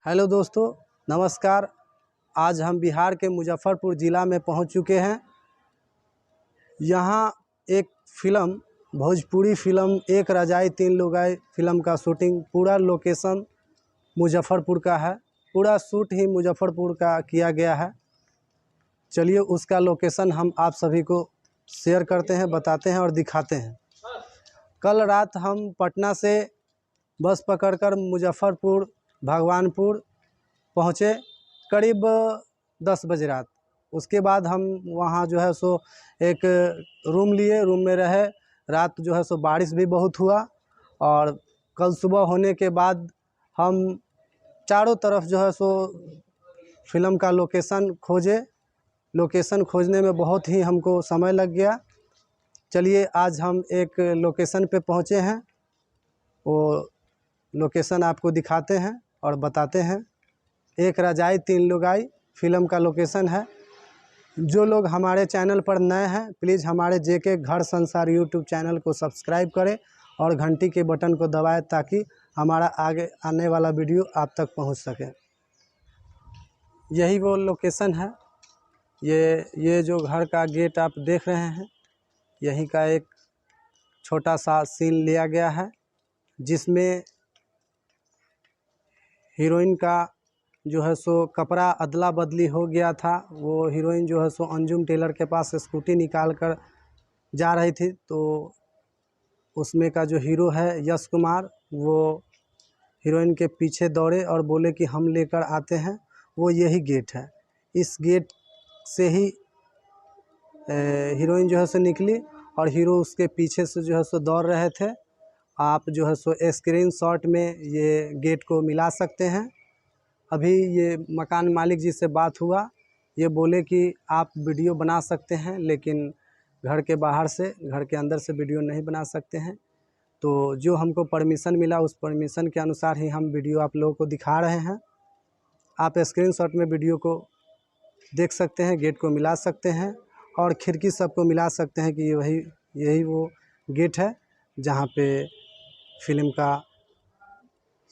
Hello दोस्तों, नमस्कार। आज हम बिहार के मुजफ्फरपुर ज़िला में पहुंच चुके हैं। यहाँ एक फ़िल्म, भोजपुरी फ़िल्म एक रजाई तीन लुगाई फ़िल्म का शूटिंग, पूरा लोकेशन मुजफ्फरपुर का है। पूरा शूट ही मुजफ्फरपुर का किया गया है। चलिए उसका लोकेशन हम आप सभी को शेयर करते हैं, बताते हैं और दिखाते हैं। कल रात हम पटना से बस पकड़कर मुजफ्फरपुर भगवानपुर पहुँचे, करीब 10 बजे रात। उसके बाद हम वहाँ जो है सो एक रूम लिए, रूम में रहे। रात जो है सो बारिश भी बहुत हुआ और कल सुबह होने के बाद हम चारों तरफ जो है सो फिल्म का लोकेशन खोजे। लोकेशन खोजने में बहुत ही हमको समय लग गया। चलिए आज हम एक लोकेशन पे पहुँचे हैं, वो लोकेशन आपको दिखाते हैं और बताते हैं। एक रजाई तीन लुगाई फ़िल्म का लोकेशन है। जो लोग हमारे चैनल पर नए हैं, प्लीज़ हमारे जेके घर संसार यूट्यूब चैनल को सब्सक्राइब करें और घंटी के बटन को दबाएं ताकि हमारा आगे आने वाला वीडियो आप तक पहुंच सके। यही वो लोकेशन है। ये जो घर का गेट आप देख रहे हैं, यहीं का एक छोटा सा सीन लिया गया है, जिसमें हीरोइन का जो है सो कपड़ा अदला बदली हो गया था। वो हीरोइन जो है सो अंजुम टेलर के पास स्कूटी निकाल कर जा रही थी, तो उसमें का जो हीरो है यश कुमार, वो हीरोइन के पीछे दौड़े और बोले कि हम लेकर आते हैं। वो यही गेट है। इस गेट से ही हीरोइन जो है सो निकली और हीरो उसके पीछे से जो है सो दौड़ रहे थे। आप जो है सो स्क्रीनशॉट में ये गेट को मिला सकते हैं। अभी ये मकान मालिक जी से बात हुआ, ये बोले कि आप वीडियो बना सकते हैं, लेकिन घर के बाहर से, घर के अंदर से वीडियो नहीं बना सकते हैं। तो जो हमको परमिशन मिला, उस परमिशन के अनुसार ही हम वीडियो आप लोगों को दिखा रहे हैं। आप स्क्रीनशॉट में वीडियो को देख सकते हैं, गेट को मिला सकते हैं और खिड़की सबको मिला सकते हैं कि यही वो गेट है जहाँ पे फिल्म का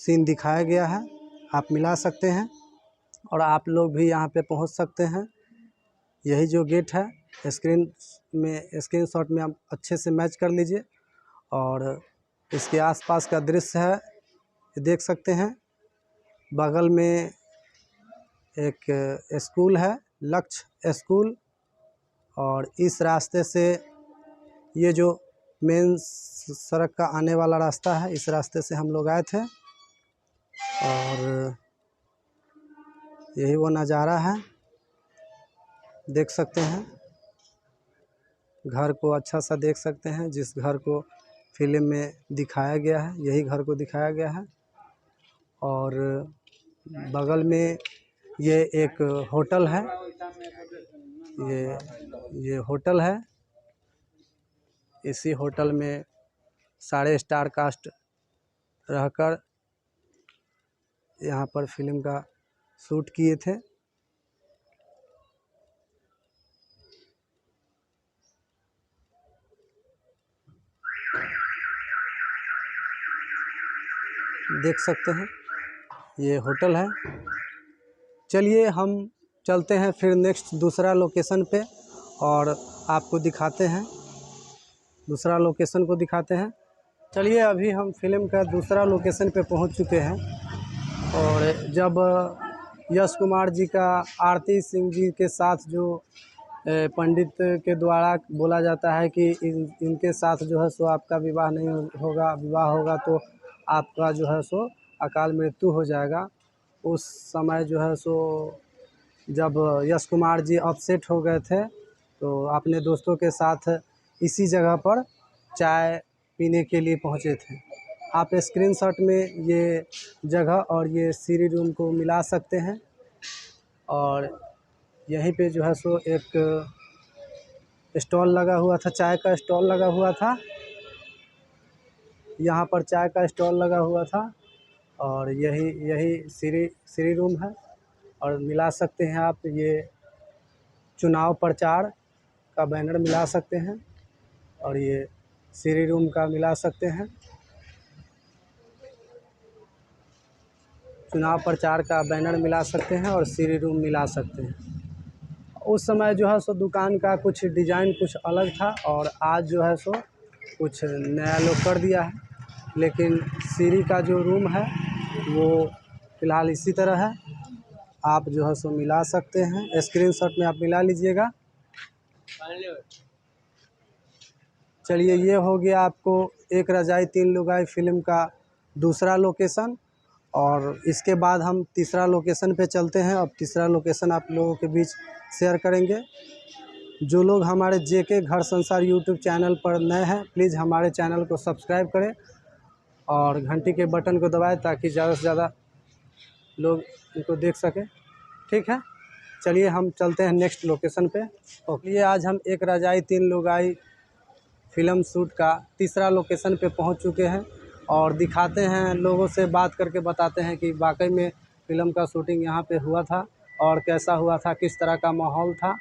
सीन दिखाया गया है। आप मिला सकते हैं और आप लोग भी यहाँ पे पहुँच सकते हैं। यही जो गेट है, स्क्रीनशॉट में आप अच्छे से मैच कर लीजिए और इसके आसपास का दृश्य है, देख सकते हैं। बगल में एक स्कूल है, लक्ष्य स्कूल, और इस रास्ते से ये जो मेन सड़क का आने वाला रास्ता है, इस रास्ते से हम लोग आए थे और यही वो नज़ारा है, देख सकते हैं। घर को अच्छा सा देख सकते हैं, जिस घर को फिल्म में दिखाया गया है, यही घर को दिखाया गया है। और बगल में ये एक होटल है, ये होटल है। इसी होटल में सारे स्टार कास्ट रहकर यहाँ पर फिल्म का शूट किए थे। देख सकते हैं, ये होटल है। चलिए हम चलते हैं फिर नेक्स्ट दूसरा लोकेशन पे और आपको दिखाते हैं, दूसरा लोकेशन को दिखाते हैं। चलिए अभी हम फिल्म का दूसरा लोकेशन पे पहुंच चुके हैं और जब यश कुमार जी का आरती सिंह जी के साथ जो पंडित के द्वारा बोला जाता है कि इनके साथ जो है सो आपका विवाह नहीं होगा, विवाह होगा तो आपका जो है सो अकाल मृत्यु हो जाएगा। उस समय जो है सो जब यश कुमार जी अपसेट हो गए थे, तो अपने दोस्तों के साथ इसी जगह पर चाय पीने के लिए पहुँचे थे। आप स्क्रीनशॉट में ये जगह और ये सीढ़ी रूम को मिला सकते हैं और यहीं पे जो है सो एक स्टॉल लगा हुआ था, चाय का स्टॉल लगा हुआ था। यहाँ पर चाय का स्टॉल लगा हुआ था और यही सीढ़ी रूम है। और मिला सकते हैं आप, ये चुनाव प्रचार का बैनर मिला सकते हैं और ये सीढ़ी रूम का मिला सकते हैं। चुनाव प्रचार का बैनर मिला सकते हैं और सीढ़ी रूम मिला सकते हैं। उस समय जो है सो दुकान का कुछ डिज़ाइन कुछ अलग था और आज जो है सो कुछ नया लोग कर दिया है, लेकिन सीढ़ी का जो रूम है वो फ़िलहाल इसी तरह है। आप जो है सो मिला सकते हैं, स्क्रीनशॉट में आप मिला लीजिएगा। चलिए, ये हो गया आपको एक रजाई तीन लुगाई फिल्म का दूसरा लोकेशन, और इसके बाद हम तीसरा लोकेशन पे चलते हैं। अब तीसरा लोकेशन आप लोगों के बीच शेयर करेंगे। जो लोग हमारे जेके घर संसार यूट्यूब चैनल पर नए हैं, प्लीज़ हमारे चैनल को सब्सक्राइब करें और घंटी के बटन को दबाएं ताकि ज़्यादा से ज़्यादा लोग इनको देख सकें। ठीक है, चलिए हम चलते हैं नेक्स्ट लोकेशन पे। ओके, आज हम एक रजाई तीन लुगाई फ़िल्म शूट का तीसरा लोकेशन पे पहुंच चुके हैं और दिखाते हैं, लोगों से बात करके बताते हैं कि वाकई में फ़िल्म का शूटिंग यहाँ पे हुआ था और कैसा हुआ था, किस तरह का माहौल था।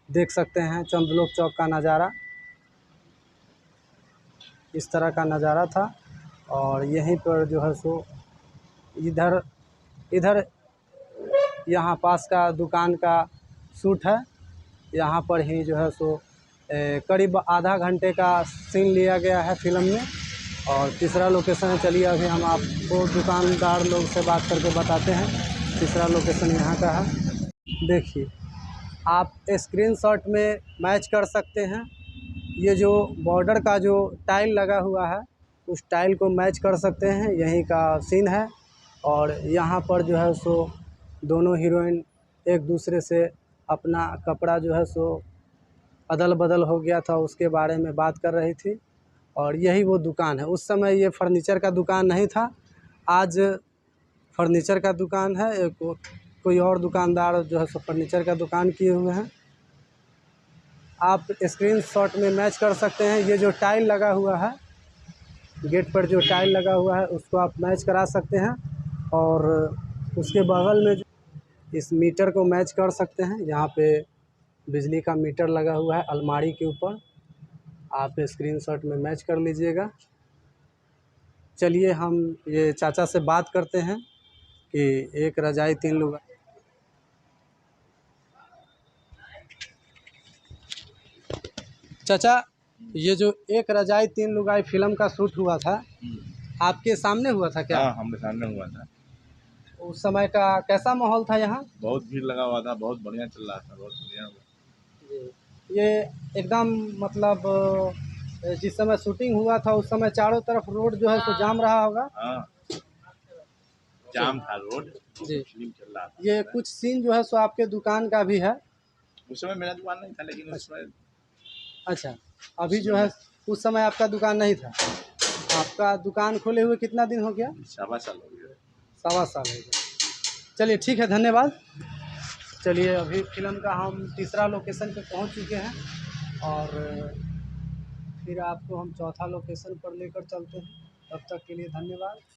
देख सकते हैं चंदलोक चौक का नज़ारा, इस तरह का नज़ारा था। और यहीं पर जो है सो इधर यहाँ पास का दुकान का शूट है। यहाँ पर ही जो है सो करीब आधा घंटे का सीन लिया गया है फिल्म में। और तीसरा लोकेशन है, चलिए अभी हम आपको दुकानदार लोग से बात करके बताते हैं। तीसरा लोकेशन यहाँ का है, देखिए आप स्क्रीनशॉट में मैच कर सकते हैं। ये जो बॉर्डर का जो टाइल लगा हुआ है उस टाइल को मैच कर सकते हैं, यहीं का सीन है। और यहाँ पर जो है सो दोनों हीरोइन एक दूसरे से अपना कपड़ा जो है सो अदल बदल हो गया था, उसके बारे में बात कर रही थी। और यही वो दुकान है। उस समय ये फर्नीचर का दुकान नहीं था, आज फर्नीचर का दुकान है। एक कोई और दुकानदार जो है सो फर्नीचर का दुकान किए हुए हैं। आप स्क्रीनशॉट में मैच कर सकते हैं। ये जो टाइल लगा हुआ है, गेट पर जो टाइल लगा हुआ है उसको आप मैच करा सकते हैं। और उसके बगल में जो इस मीटर को मैच कर सकते हैं। यहाँ पे बिजली का मीटर लगा हुआ है अलमारी के ऊपर, आप स्क्रीनशॉट में मैच कर लीजिएगा। चलिए हम ये चाचा से बात करते हैं कि एक रजाई तीन लोग। चाचा, ये जो एक रजाई तीन लुगाई फिल्म का शूट हुआ था, आपके सामने हुआ था क्या? हाँ, हमने सामने हुआ था। उस समय का कैसा माहौल था यहाँ? बहुत भीड़ लगा हुआ था, बहुत बढ़िया चल रहा था, बहुत बढ़िया हुआ। जी, ये एकदम मतलब जिस समय शूटिंग हुआ था उस समय चारों तरफ रोड जो है तो जाम रहा होगा। हाँ, जाम था रोड, जी, फिल्म चल रहा था। ये कुछ सीन जो है सो आपके दुकान का भी है। उस समय मेरा दुकान नहीं था, लेकिन उस समय अच्छा, अभी जो है उस समय आपका दुकान नहीं था। आपका दुकान खोले हुए कितना दिन हो गया? 7 साल हो गया। 1.25 साल हो गया। चलिए ठीक है, धन्यवाद। चलिए अभी फिल्म का हम तीसरा लोकेशन पे पहुंच चुके हैं और फिर आपको हम चौथा लोकेशन पर लेकर चलते हैं। तब तक के लिए धन्यवाद।